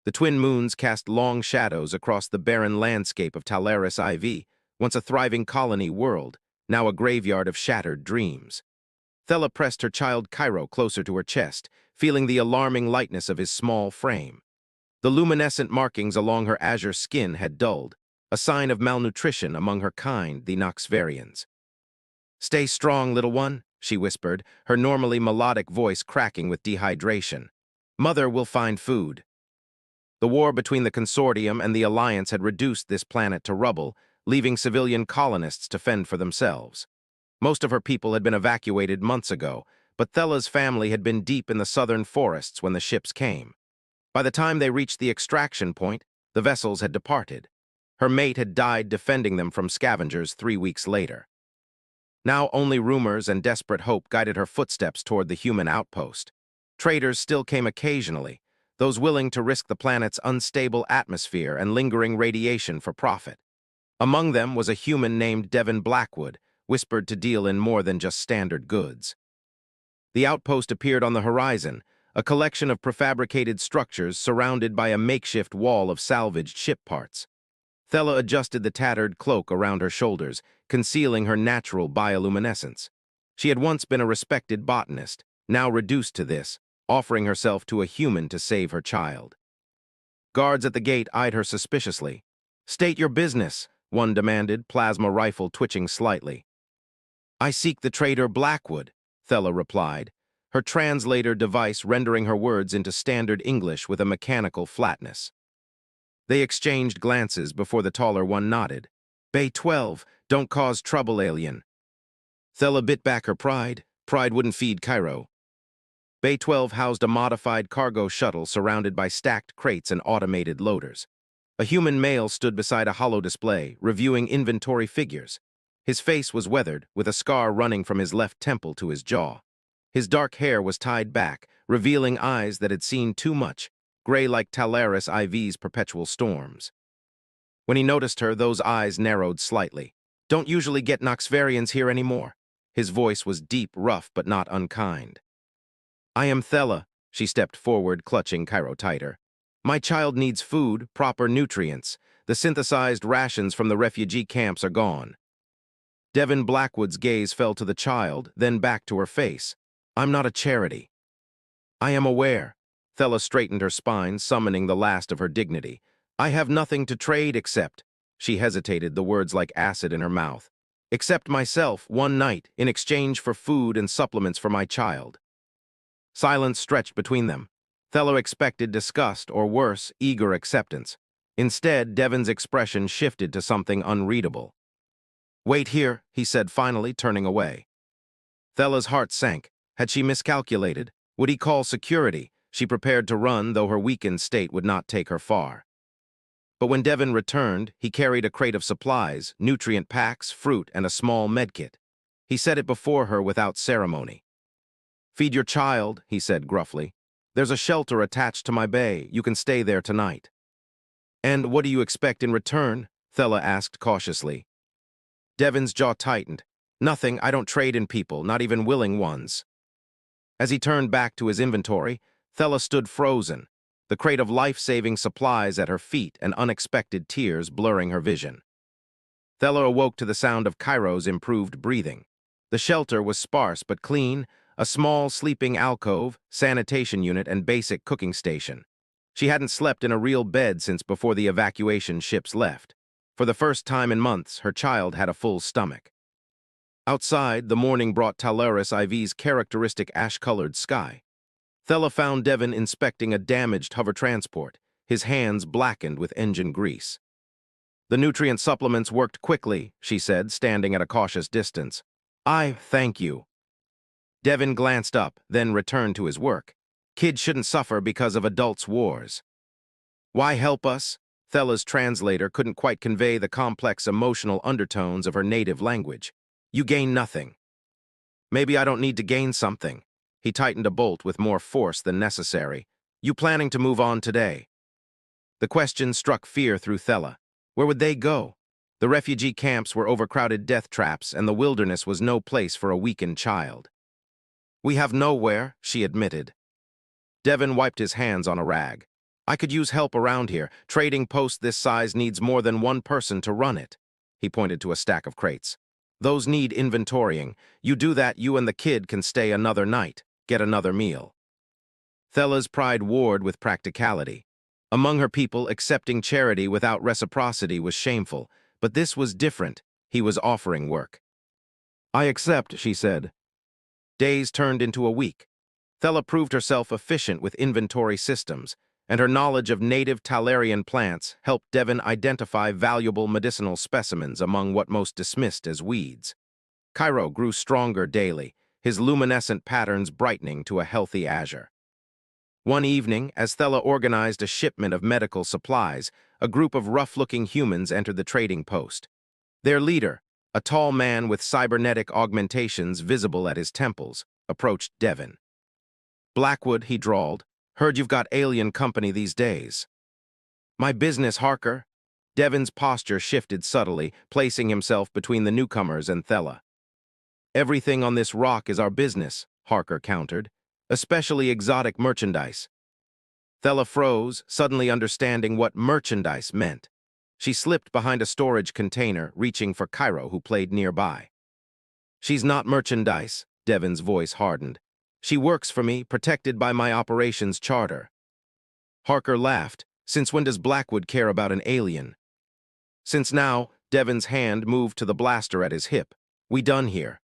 The twin moons cast long shadows across the barren landscape of Talaris IV, once a thriving colony world, now a graveyard of shattered dreams. Thella pressed her child Cairo closer to her chest, feeling the alarming lightness of his small frame. The luminescent markings along her azure skin had dulled, a sign of malnutrition among her kind, the Noxvarians. "Stay strong, little one," she whispered, her normally melodic voice cracking with dehydration. "Mother will find food." The war between the Consortium and the Alliance had reduced this planet to rubble, leaving civilian colonists to fend for themselves. Most of her people had been evacuated months ago, but Thella's family had been deep in the southern forests when the ships came. By the time they reached the extraction point, the vessels had departed. Her mate had died defending them from scavengers 3 weeks later. Now only rumors and desperate hope guided her footsteps toward the human outpost. Traders still came occasionally, those willing to risk the planet's unstable atmosphere and lingering radiation for profit. Among them was a human named Devin Blackwood, whispered to deal in more than just standard goods. The outpost appeared on the horizon, a collection of prefabricated structures surrounded by a makeshift wall of salvaged ship parts. Thella adjusted the tattered cloak around her shoulders, concealing her natural bioluminescence. She had once been a respected botanist, now reduced to this, offering herself to a human to save her child. Guards at the gate eyed her suspiciously. "State your business," one demanded, plasma rifle twitching slightly. "I seek the trader Blackwood," Thella replied, her translator device rendering her words into standard English with a mechanical flatness. They exchanged glances before the taller one nodded. "Bay 12, don't cause trouble, alien." Thella bit back her pride. Pride wouldn't feed Cairo. Bay 12 housed a modified cargo shuttle surrounded by stacked crates and automated loaders. A human male stood beside a holo display, reviewing inventory figures. His face was weathered, with a scar running from his left temple to his jaw. His dark hair was tied back, revealing eyes that had seen too much, gray like Talaris IV's perpetual storms. When he noticed her, those eyes narrowed slightly. "Don't usually get Noxvarians here anymore." His voice was deep, rough, but not unkind. "I am Thella," she stepped forward, clutching Cairo tighter. "My child needs food, proper nutrients. The synthesized rations from the refugee camps are gone." Devin Blackwood's gaze fell to the child, then back to her face. "I'm not a charity." "I am aware." Thella straightened her spine, summoning the last of her dignity. "I have nothing to trade except—" She hesitated, the words like acid in her mouth. "Except myself, one night, in exchange for food and supplements for my child." Silence stretched between them. Thella expected disgust, or worse, eager acceptance. Instead, Devin's expression shifted to something unreadable. "Wait here," he said finally, turning away. Thella's heart sank. Had she miscalculated? Would he call security? She prepared to run, though her weakened state would not take her far. But when Devin returned, he carried a crate of supplies, nutrient packs, fruit, and a small medkit. He set it before her without ceremony. "Feed your child," he said gruffly. "There's a shelter attached to my bay. You can stay there tonight." "And what do you expect in return?" Thella asked cautiously. Devin's jaw tightened. "Nothing. I don't trade in people, not even willing ones." As he turned back to his inventory, Thella stood frozen, the crate of life-saving supplies at her feet and unexpected tears blurring her vision. Thella awoke to the sound of Cairo's improved breathing. The shelter was sparse but clean, a small sleeping alcove, sanitation unit, and basic cooking station. She hadn't slept in a real bed since before the evacuation ships left. For the first time in months, her child had a full stomach. Outside, the morning brought Talaris IV's characteristic ash-colored sky. Thella found Devin inspecting a damaged hover transport, his hands blackened with engine grease. "The nutrient supplements worked quickly," she said, standing at a cautious distance. "I thank you." Devin glanced up, then returned to his work. "Kids shouldn't suffer because of adults' wars." "Why help us?" Thella's translator couldn't quite convey the complex emotional undertones of her native language. "You gain nothing." "Maybe I don't need to gain something." He tightened a bolt with more force than necessary. "You planning to move on today?" The question struck fear through Thella. Where would they go? The refugee camps were overcrowded death traps, and the wilderness was no place for a weakened child. "We have nowhere," she admitted. Devin wiped his hands on a rag. I could use help around here. Trading post this size needs more than one person to run it. He pointed to a stack of crates. Those need inventorying. You do that, you and the kid can stay another night, get another meal. Thella's pride warred with practicality. Among her people, accepting charity without reciprocity was shameful, but this was different. He was offering work. I accept, she said. Days turned into a week. Thella proved herself efficient with inventory systems, and her knowledge of native Talarian plants helped Devon identify valuable medicinal specimens among what most dismissed as weeds. Cairo grew stronger daily, his luminescent patterns brightening to a healthy azure. One evening, as Thella organized a shipment of medical supplies, a group of rough-looking humans entered the trading post. Their leader, a tall man with cybernetic augmentations visible at his temples, approached Devon. Blackwood, he drawled, heard you've got alien company these days. My business, Harker. Devon's posture shifted subtly, placing himself between the newcomers and Thella. Everything on this rock is our business, Harker countered, especially exotic merchandise. Thella froze, suddenly understanding what merchandise meant. She slipped behind a storage container, reaching for Cairo, who played nearby. She's not merchandise, Devon's voice hardened. She works for me, protected by my operations charter. Harker laughed. Since when does Blackwood care about an alien? Since now, Devon's hand moved to the blaster at his hip. We done here.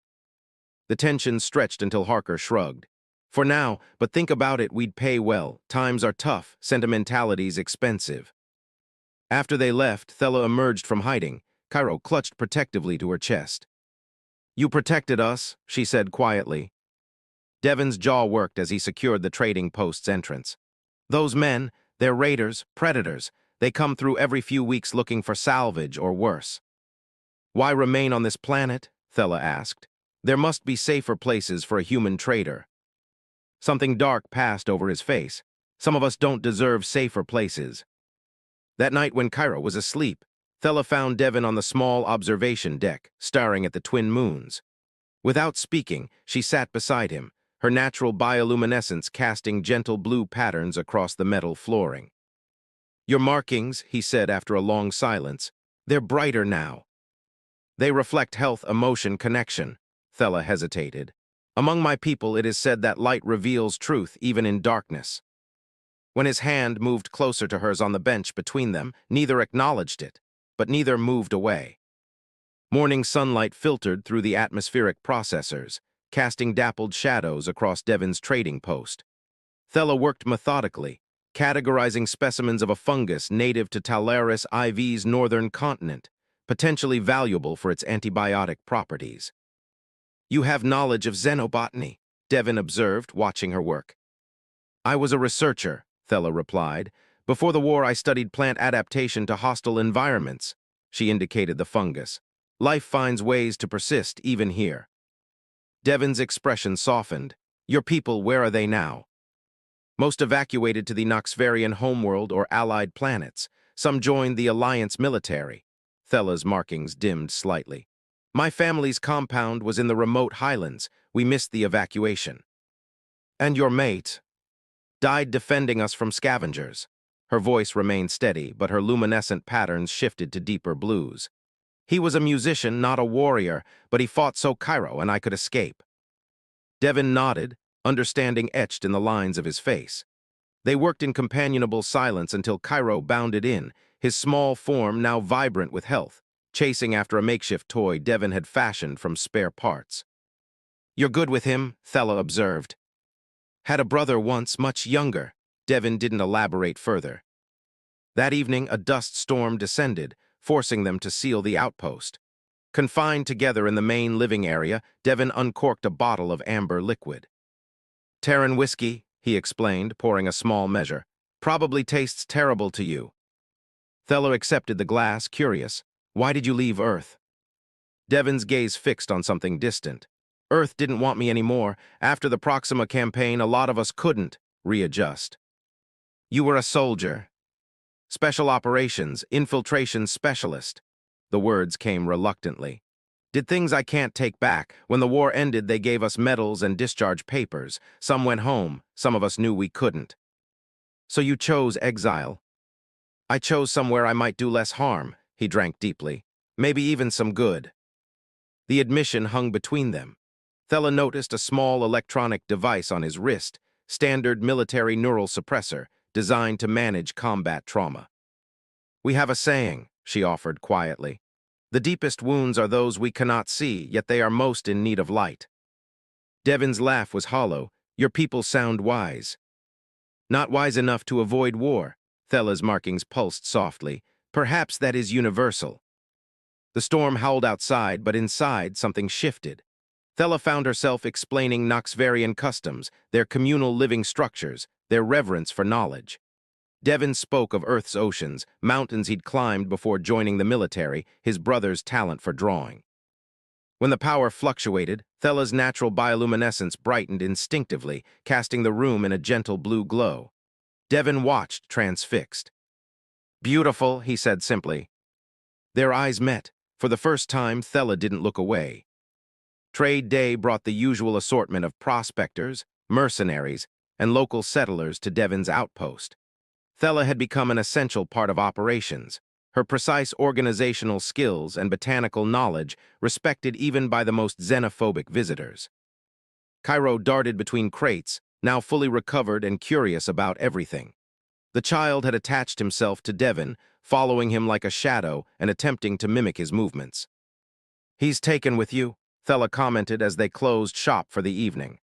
The tension stretched until Harker shrugged. For now, but think about it, we'd pay well. Times are tough, sentimentality's expensive. After they left, Thella emerged from hiding. Cairo clutched protectively to her chest. You protected us, she said quietly. Devon's jaw worked as he secured the trading post's entrance. Those men, they're raiders, predators. They come through every few weeks looking for salvage or worse. Why remain on this planet? Thella asked. There must be safer places for a human trader. Something dark passed over his face. Some of us don't deserve safer places. That night when Cairo was asleep, Thella found Devon on the small observation deck, staring at the twin moons. Without speaking, she sat beside him, her natural bioluminescence casting gentle blue patterns across the metal flooring. Your markings, he said after a long silence, they're brighter now. They reflect health, emotion, connection. Thella hesitated. Among my people, it is said that light reveals truth even in darkness. When his hand moved closer to hers on the bench between them, neither acknowledged it, but neither moved away. Morning sunlight filtered through the atmospheric processors, casting dappled shadows across Devon's trading post. Thella worked methodically, categorizing specimens of a fungus native to Talaris IV's northern continent, potentially valuable for its antibiotic properties. You have knowledge of xenobotany, Devon observed, watching her work. I was a researcher, Thella replied. Before the war, I studied plant adaptation to hostile environments. She indicated the fungus. Life finds ways to persist, even here. Devon's expression softened. Your people, where are they now? Most evacuated to the Noxverian homeworld or allied planets. Some joined the Alliance military. Thella's markings dimmed slightly. My family's compound was in the remote highlands. We missed the evacuation. And your mate died defending us from scavengers. Her voice remained steady, but her luminescent patterns shifted to deeper blues. He was a musician, not a warrior, but he fought so Cairo and I could escape. Devon nodded, understanding etched in the lines of his face. They worked in companionable silence until Cairo bounded in, his small form now vibrant with health, chasing after a makeshift toy Devon had fashioned from spare parts. You're good with him, Thella observed. Had a brother once, much younger. Devon didn't elaborate further. That evening, a dust storm descended, forcing them to seal the outpost. Confined together in the main living area, Devon uncorked a bottle of amber liquid. Terran whiskey, he explained, pouring a small measure. Probably tastes terrible to you. Thella accepted the glass, curious. Why did you leave Earth? Devon's gaze fixed on something distant. Earth didn't want me anymore. After the Proxima campaign, a lot of us couldn't readjust. You were a soldier. Special operations, infiltration specialist. The words came reluctantly. Did things I can't take back. When the war ended, they gave us medals and discharge papers. Some went home. Some of us knew we couldn't. So you chose exile. I chose somewhere I might do less harm, he drank deeply. Maybe even some good. The admission hung between them. Thela noticed a small electronic device on his wrist, standard military neural suppressor, designed to manage combat trauma. We have a saying, she offered quietly. The deepest wounds are those we cannot see, yet they are most in need of light. Devin's laugh was hollow. Your people sound wise. Not wise enough to avoid war. Thela's markings pulsed softly. Perhaps that is universal. The storm howled outside, but inside something shifted. Thela found herself explaining Noxvarian customs, their communal living structures, their reverence for knowledge. Devin spoke of Earth's oceans, mountains he'd climbed before joining the military, his brother's talent for drawing. When the power fluctuated, Thela's natural bioluminescence brightened instinctively, casting the room in a gentle blue glow. Devin watched, transfixed. Beautiful, he said simply. Their eyes met. For the first time, Thela didn't look away. Trade day brought the usual assortment of prospectors, mercenaries, and local settlers to Devin's outpost. Thela had become an essential part of operations, her precise organizational skills and botanical knowledge respected even by the most xenophobic visitors. Cairo darted between crates, now fully recovered and curious about everything. The child had attached himself to Devin, following him like a shadow and attempting to mimic his movements. He's taken with you, Thela commented as they closed shop for the evening.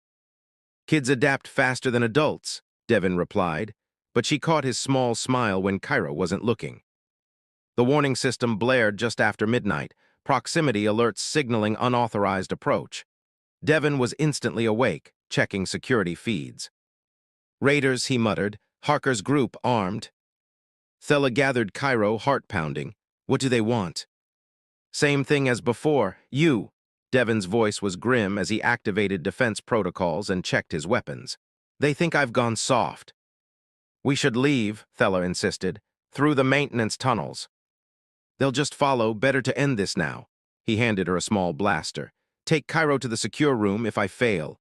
Kids adapt faster than adults, Devin replied, but she caught his small smile when Cairo wasn't looking. The warning system blared just after midnight, proximity alerts signaling unauthorized approach. Devin was instantly awake, checking security feeds. Raiders, he muttered, Harker's group armed. Thela gathered Cairo, heart-pounding. What do they want? Same thing as before, you. Devin's voice was grim as he activated defense protocols and checked his weapons. They think I've gone soft. We should leave, Thela insisted, through the maintenance tunnels. They'll just follow, better to end this now. He handed her a small blaster. Take Cairo to the secure room if I fail.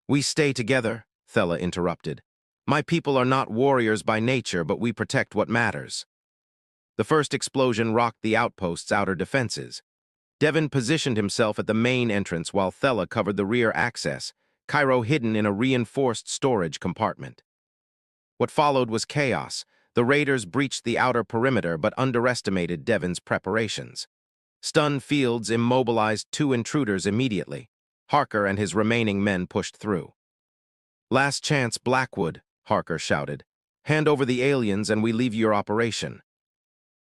We stay together, Thela interrupted. My people are not warriors by nature, but we protect what matters. The first explosion rocked the outpost's outer defenses. Devin positioned himself at the main entrance while Thela covered the rear access, Cairo hidden in a reinforced storage compartment. What followed was chaos. The raiders breached the outer perimeter but underestimated Devin's preparations. Stunned Fields immobilized 2 intruders immediately. Harker and his remaining men pushed through. Last chance, Blackwood, Harker shouted. Hand over the aliens and we leave your operation.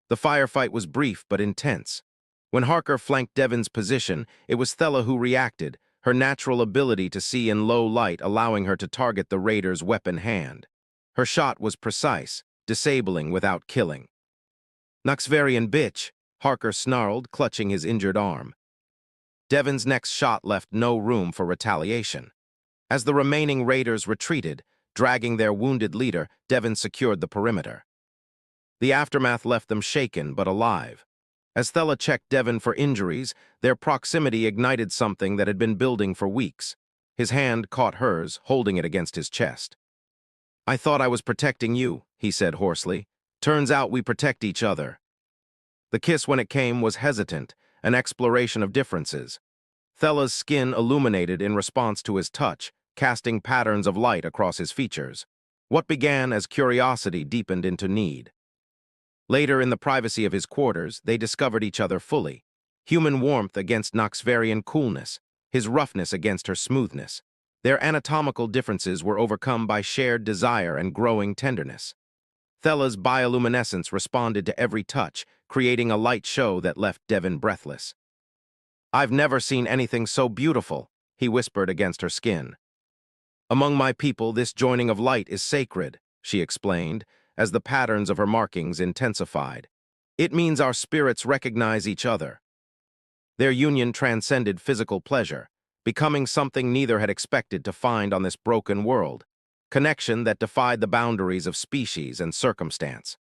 The firefight was brief but intense. When Harker flanked Devin's position, it was Thela who reacted, her natural ability to see in low light allowing her to target the raider's weapon hand. Her shot was precise, disabling without killing. Noxvarian bitch, Harker snarled, clutching his injured arm. Devin's next shot left no room for retaliation. As the remaining raiders retreated, dragging their wounded leader, Devin secured the perimeter. The aftermath left them shaken but alive. As Thela checked Devin for injuries, their proximity ignited something that had been building for weeks. His hand caught hers, holding it against his chest. I thought I was protecting you, he said hoarsely. Turns out we protect each other. The kiss when it came was hesitant, an exploration of differences. Thela's skin illuminated in response to his touch, casting patterns of light across his features. What began as curiosity deepened into need. Later, in the privacy of his quarters, they discovered each other fully. Human warmth against Noxvarian coolness, his roughness against her smoothness. Their anatomical differences were overcome by shared desire and growing tenderness. Thela's bioluminescence responded to every touch, creating a light show that left Devin breathless. I've never seen anything so beautiful, he whispered against her skin. Among my people, this joining of light is sacred, she explained, as the patterns of her markings intensified. It means our spirits recognize each other. Their union transcended physical pleasure, becoming something neither had expected to find on this broken world, connection that defied the boundaries of species and circumstance.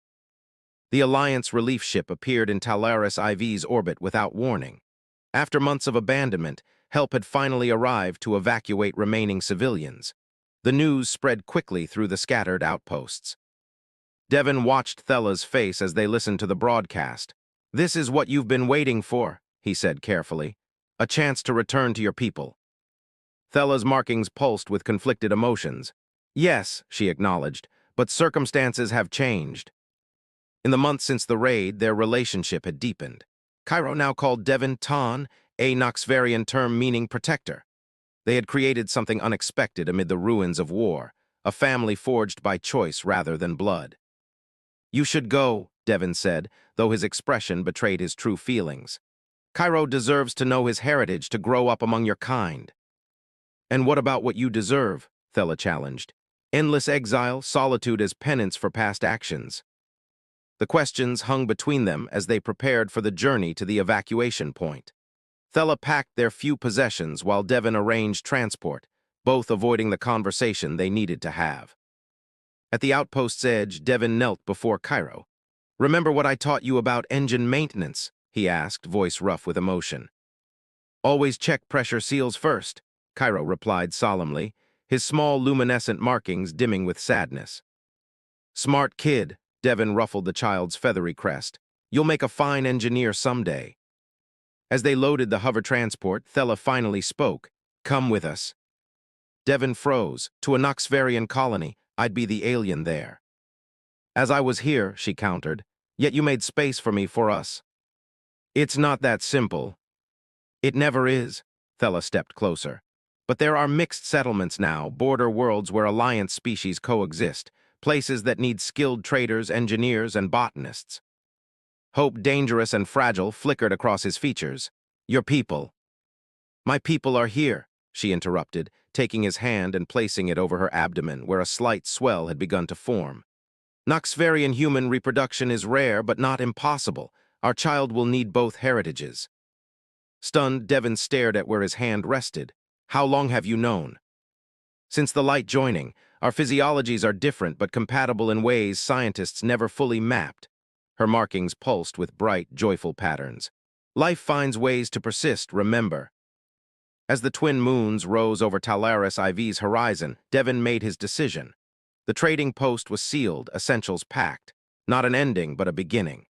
The Alliance relief ship appeared in Talaris IV's orbit without warning. After months of abandonment, help had finally arrived to evacuate remaining civilians. The news spread quickly through the scattered outposts. Devin watched Thella's face as they listened to the broadcast. "This is what you've been waiting for," he said carefully. "A chance to return to your people." Thella's markings pulsed with conflicted emotions. "Yes," she acknowledged, "but circumstances have changed." In the months since the raid, their relationship had deepened. Cairo now called Devin Tan, a Noxvarian term meaning protector. They had created something unexpected amid the ruins of war, a family forged by choice rather than blood. "You should go," Devin said, though his expression betrayed his true feelings. "Cairo deserves to know his heritage, to grow up among your kind." "And what about what you deserve?" Thella challenged. "Endless exile, solitude as penance for past actions." The questions hung between them as they prepared for the journey to the evacuation point. Thella packed their few possessions while Devin arranged transport, both avoiding the conversation they needed to have. At the outpost's edge, Devin knelt before Cairo. "Remember what I taught you about engine maintenance?" he asked, voice rough with emotion. "Always check pressure seals first," Cairo replied solemnly, his small luminescent markings dimming with sadness. "Smart kid," Devin ruffled the child's feathery crest. "You'll make a fine engineer someday." As they loaded the hover transport, Thella finally spoke. "Come with us." Devin froze. "To a Noxvarian colony, I'd be the alien there." "As I was here," she countered, "yet you made space for me, for us." "It's not that simple." "It never is." Thella stepped closer. "But there are mixed settlements now, border worlds where alliance species coexist, places that need skilled traders, engineers, and botanists." Hope, dangerous and fragile, flickered across his features. "Your people." "My people are here," she interrupted, taking his hand and placing it over her abdomen, where a slight swell had begun to form. "Noxvarian human reproduction is rare, but not impossible. Our child will need both heritages." Stunned, Devin stared at where his hand rested. "How long have you known?" "Since the light joining. Our physiologies are different but compatible in ways scientists never fully mapped." Her markings pulsed with bright, joyful patterns. "Life finds ways to persist, remember." As the twin moons rose over Talaris IV's horizon, Devin made his decision. The trading post was sealed, essentials packed. Not an ending, but a beginning.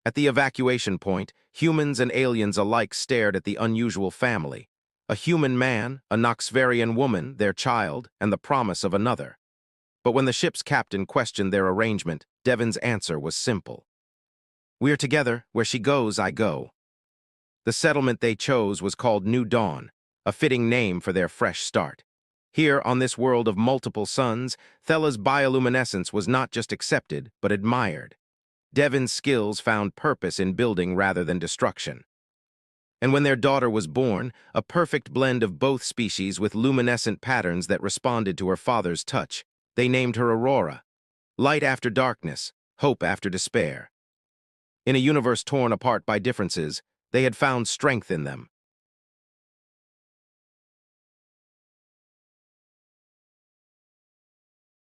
At the evacuation point, humans and aliens alike stared at the unusual family. A human man, a Noxvarian woman, their child, and the promise of another. But when the ship's captain questioned their arrangement, Devin's answer was simple. "We're together. Where she goes, I go." The settlement they chose was called New Dawn, a fitting name for their fresh start. Here, on this world of multiple suns, Thella's bioluminescence was not just accepted, but admired. Devin's skills found purpose in building rather than destruction. And when their daughter was born, a perfect blend of both species with luminescent patterns that responded to her father's touch, they named her Aurora. Light after darkness, hope after despair. In a universe torn apart by differences, they had found strength in them.